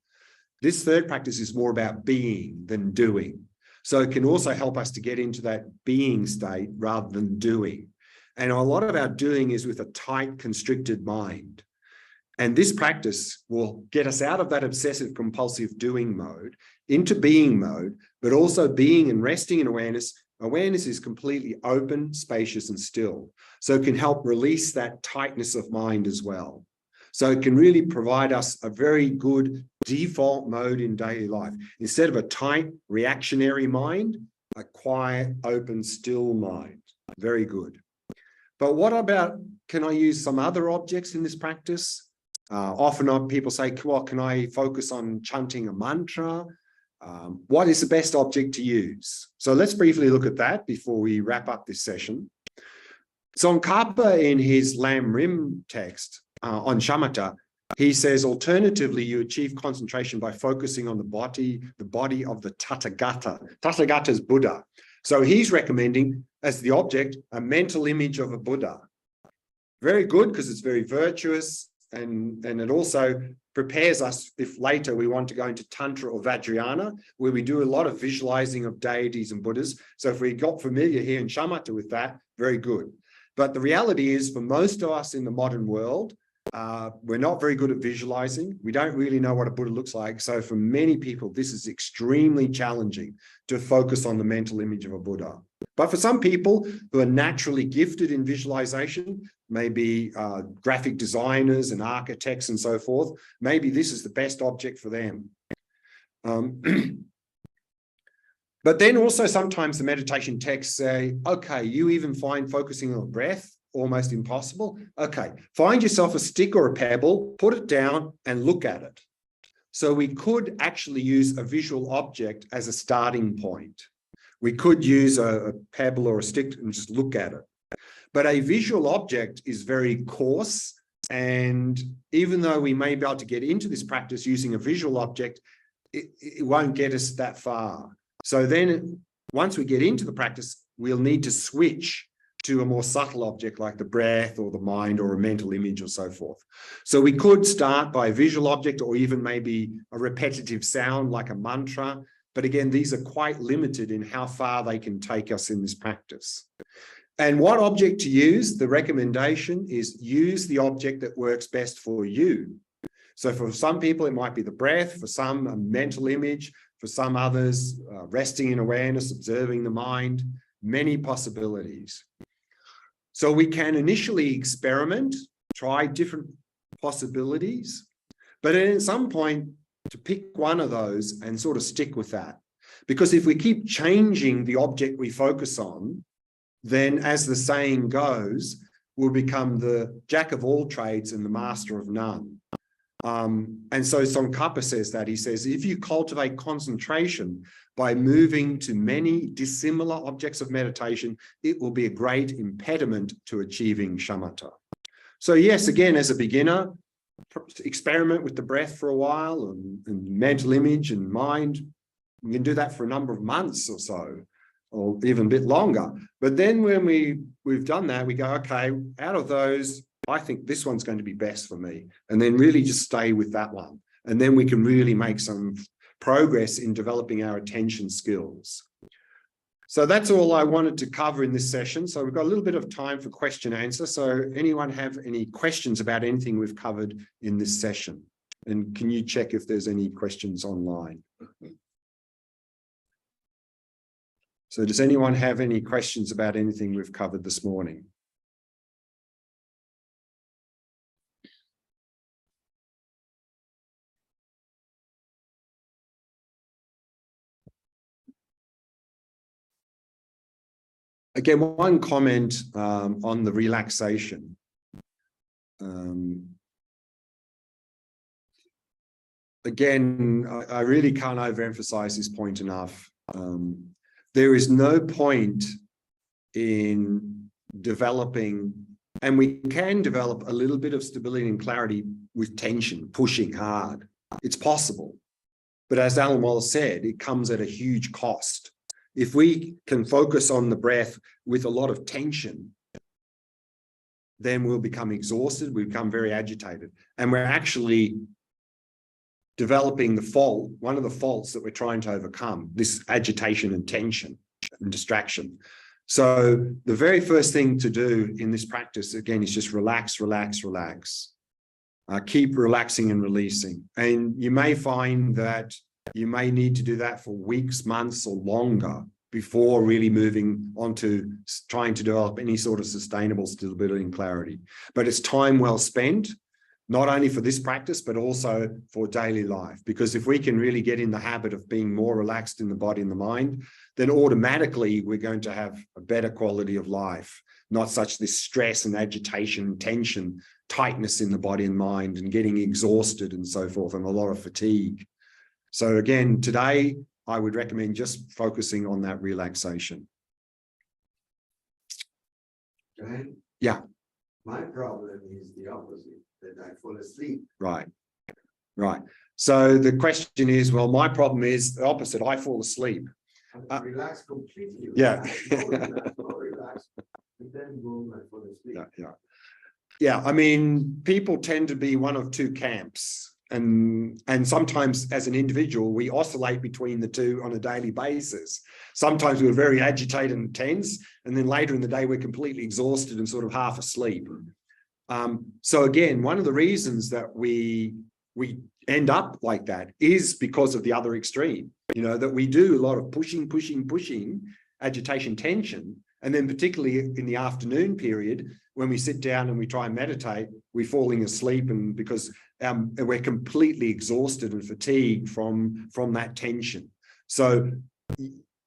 A: This third practice is more about being than doing. So it can also help us to get into that being state rather than doing. And a lot of our doing is with a tight, constricted mind. And this practice will get us out of that obsessive compulsive doing mode into being mode, but also being and resting in awareness. Awareness is completely open, spacious, and still. So it can help release that tightness of mind as well. So it can really provide us a very good default mode in daily life. Instead of a tight, reactionary mind, a quiet, open, still mind. Very good. But what about, can I use some other objects in this practice? Often people say, well, can I focus on chanting a mantra? What is the best object to use? So let's briefly look at that before we wrap up this session. Tsongkhapa, in his Lam Rim text on Shamatha, he says, alternatively, you achieve concentration by focusing on the body of the Tathagata. Tathagata is Buddha. So he's recommending as the object, a mental image of a Buddha. Very good, because it's very virtuous, and it also prepares us if later we want to go into Tantra or Vajrayana, where we do a lot of visualizing of deities and Buddhas. So if we got familiar here in Shamatha with that, very good. But the reality is, for most of us in the modern world, we're not very good at visualizing. We don't really know what a Buddha looks like. So for many people, this is extremely challenging to focus on the mental image of a Buddha. But for some people who are naturally gifted in visualization, maybe graphic designers and architects and so forth, maybe this is the best object for them. But then also sometimes the meditation texts say, okay, you even find focusing on breath almost impossible. Okay, find yourself a stick or a pebble, put it down and look at it. So we could actually use a visual object as a starting point. We could use a pebble or a stick and just look at it. But a visual object is very coarse. And even though we may be able to get into this practice using a visual object, it won't get us that far. So then once we get into the practice, we'll need to switch to a more subtle object like the breath or the mind or a mental image or so forth. So we could start by a visual object or even maybe a repetitive sound like a mantra. But again, these are quite limited in how far they can take us in this practice. And what object to use? The recommendation is use the object that works best for you. So for some people, it might be the breath, for some a mental image, for some others, resting in awareness, observing the mind, many possibilities. So we can initially experiment, try different possibilities, but then at some point to pick one of those and sort of stick with that. Because if we keep changing the object we focus on, then as the saying goes, we'll become the jack of all trades and the master of none. And so Tsongkhapa says that, he says, if you cultivate concentration by moving to many dissimilar objects of meditation, it will be a great impediment to achieving shamatha. So yes, again, as a beginner, experiment with the breath for a while and mental image and mind. You can do that for a number of months or so, or even a bit longer. But then when we've done that, we go, okay, out of those, I think this one's going to be best for me. And then really just stay with that one. And then we can really make some progress in developing our attention skills. So that's all I wanted to cover in this session. So we've got a little bit of time for question and answer. So anyone have any questions about anything we've covered in this session? And can you check if there's any questions online? So does anyone have any questions about anything we've covered this morning? Again, one comment on the relaxation. Again, I really can't overemphasize this point enough. There is no point in developing, and we can develop a little bit of stability and clarity with tension, pushing hard. It's possible. But as Alan Wallace said, it comes at a huge cost. If we can focus on the breath with a lot of tension, then we'll become exhausted, we become very agitated. And we're actually developing the fault, one of the faults that we're trying to overcome, this agitation and tension and distraction. So the very first thing to do in this practice, again, is just relax, relax, relax. Keep relaxing and releasing. And you may find that you may need to do that for weeks, months, or longer before really moving on to trying to develop any sort of sustainable stability and clarity. But it's time well spent, not only for this practice, but also for daily life. Because if we can really get in the habit of being more relaxed in the body and the mind, then automatically we're going to have a better quality of life, not such this stress and agitation and tension, tightness in the body and mind, and getting exhausted and so forth, and a lot of fatigue. So again, today, I would recommend just focusing on that relaxation.
B: John,
A: Yeah.
B: my problem is the opposite, that I fall asleep.
A: Right. Right. So the question is, well, my problem is the opposite. I fall asleep.
B: Relax completely.
A: Yeah.
B: Relax, and then boom, I fall asleep.
A: Yeah. I mean, people tend to be one of two camps. And sometimes as an individual, we oscillate between the two on a daily basis. Sometimes we're very agitated and tense, and then later in the day, we're completely exhausted and sort of half asleep. So again, one of the reasons that we end up like that is because of the other extreme, that we do a lot of pushing, agitation, tension. And then particularly in the afternoon period, when we sit down and we try and meditate, we're falling asleep, and because we're completely exhausted and fatigued from that tension. So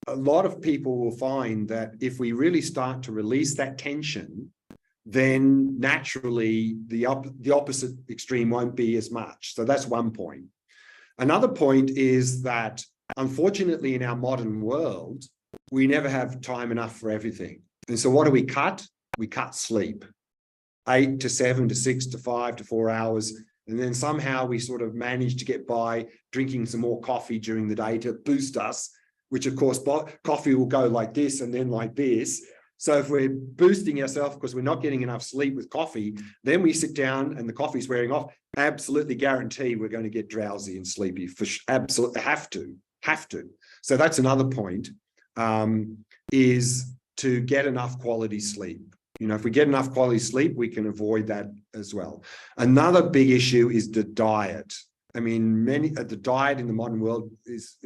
A: a lot of people will find that if we really start to release that tension, then naturally the opposite extreme won't be as much. So that's one point. Another point is that unfortunately in our modern world, we never have time enough for everything. And so what do we cut? We cut sleep. 8 to 7 to 6 to 5 to 4 hours. And then somehow we sort of manage to get by drinking some more coffee during the day to boost us, which of course coffee will go like this and then like this. So if we're boosting ourselves because we're not getting enough sleep with coffee, then we sit down and the coffee's wearing off, absolutely guarantee we're going to get drowsy and sleepy. For absolutely have to. So that's another point, is to get enough quality sleep. You know, if we get enough quality sleep, we can avoid that as well. Another big issue is the diet. I mean, the diet in the modern world is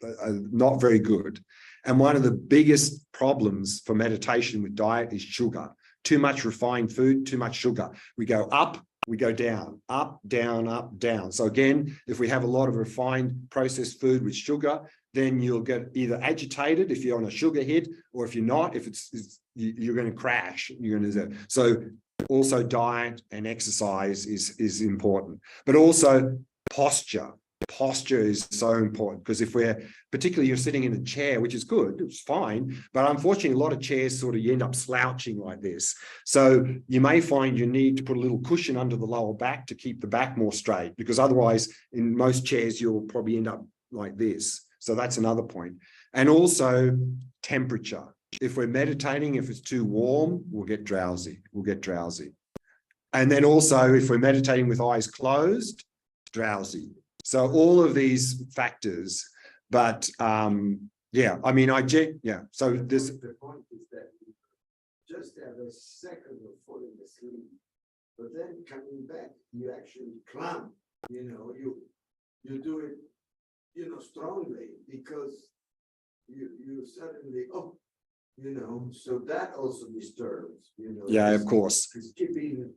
A: not very good. And one of the biggest problems for meditation with diet is sugar. Too much refined food, too much sugar. We go up, we go down, up, down, up, down. So again, if we have a lot of refined processed food with sugar, then you'll get either agitated if you're on a sugar hit, or if you're not, if you're going to crash. So also diet and exercise is important, but also posture. Posture is so important, because if particularly you're sitting in a chair, which is good, it's fine, but unfortunately a lot of chairs you end up slouching like this. So you may find you need to put a little cushion under the lower back to keep the back more straight, because otherwise in most chairs you'll probably end up like this. So that's another point. And also temperature. If we're meditating, if it's too warm, we'll get drowsy. And then also if we're meditating with eyes closed, drowsy. So all of these factors, but yeah, I mean, so this.
B: The point is that you just have a second of falling asleep, but then coming back, you actually climb, you do it, strongly, because you suddenly, so that also disturbs,
A: Yeah, of course.
B: It's keeping,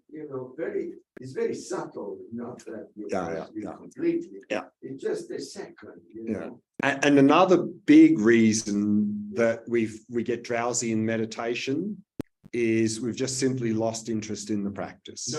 B: it's very subtle, not that you completely.
A: Yeah.
B: It's just a second,
A: Yeah. And another big reason that we get drowsy in meditation is we've just simply lost interest in the practice.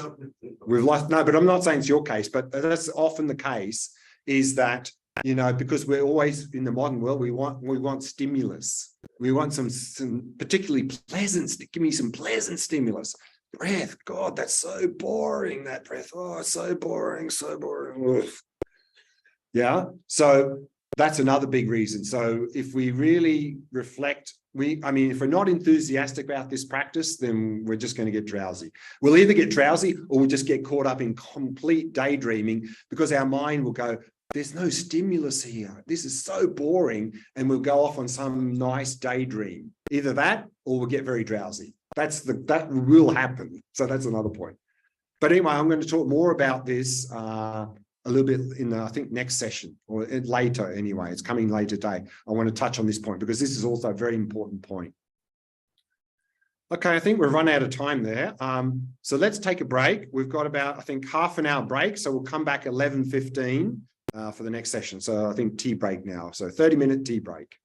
A: We've lost, no, but I'm not saying it's your case, but that's often the case, is that, because we're always in the modern world, we want stimulus. We want some particularly pleasant, give me some pleasant stimulus. Breath, God, that's so boring, that breath. Oh, it's so boring. Ugh. Yeah, so that's another big reason. So if we really reflect, if we're not enthusiastic about this practice, then we're just going to get drowsy. We'll either get drowsy or we'll just get caught up in complete daydreaming, because our mind will go, there's no stimulus here. This is so boring. And we'll go off on some nice daydream. Either that or we'll get very drowsy. That will happen. So that's another point. But anyway, I'm going to talk more about this a little bit in the, I think, next session, or later anyway. It's coming later today. I want to touch on this point because this is also a very important point. Okay, I think we've run out of time there. So let's take a break. We've got about, I think, half an hour break. So we'll come back 11:15 for the next session. So I think tea break now. So 30-minute tea break.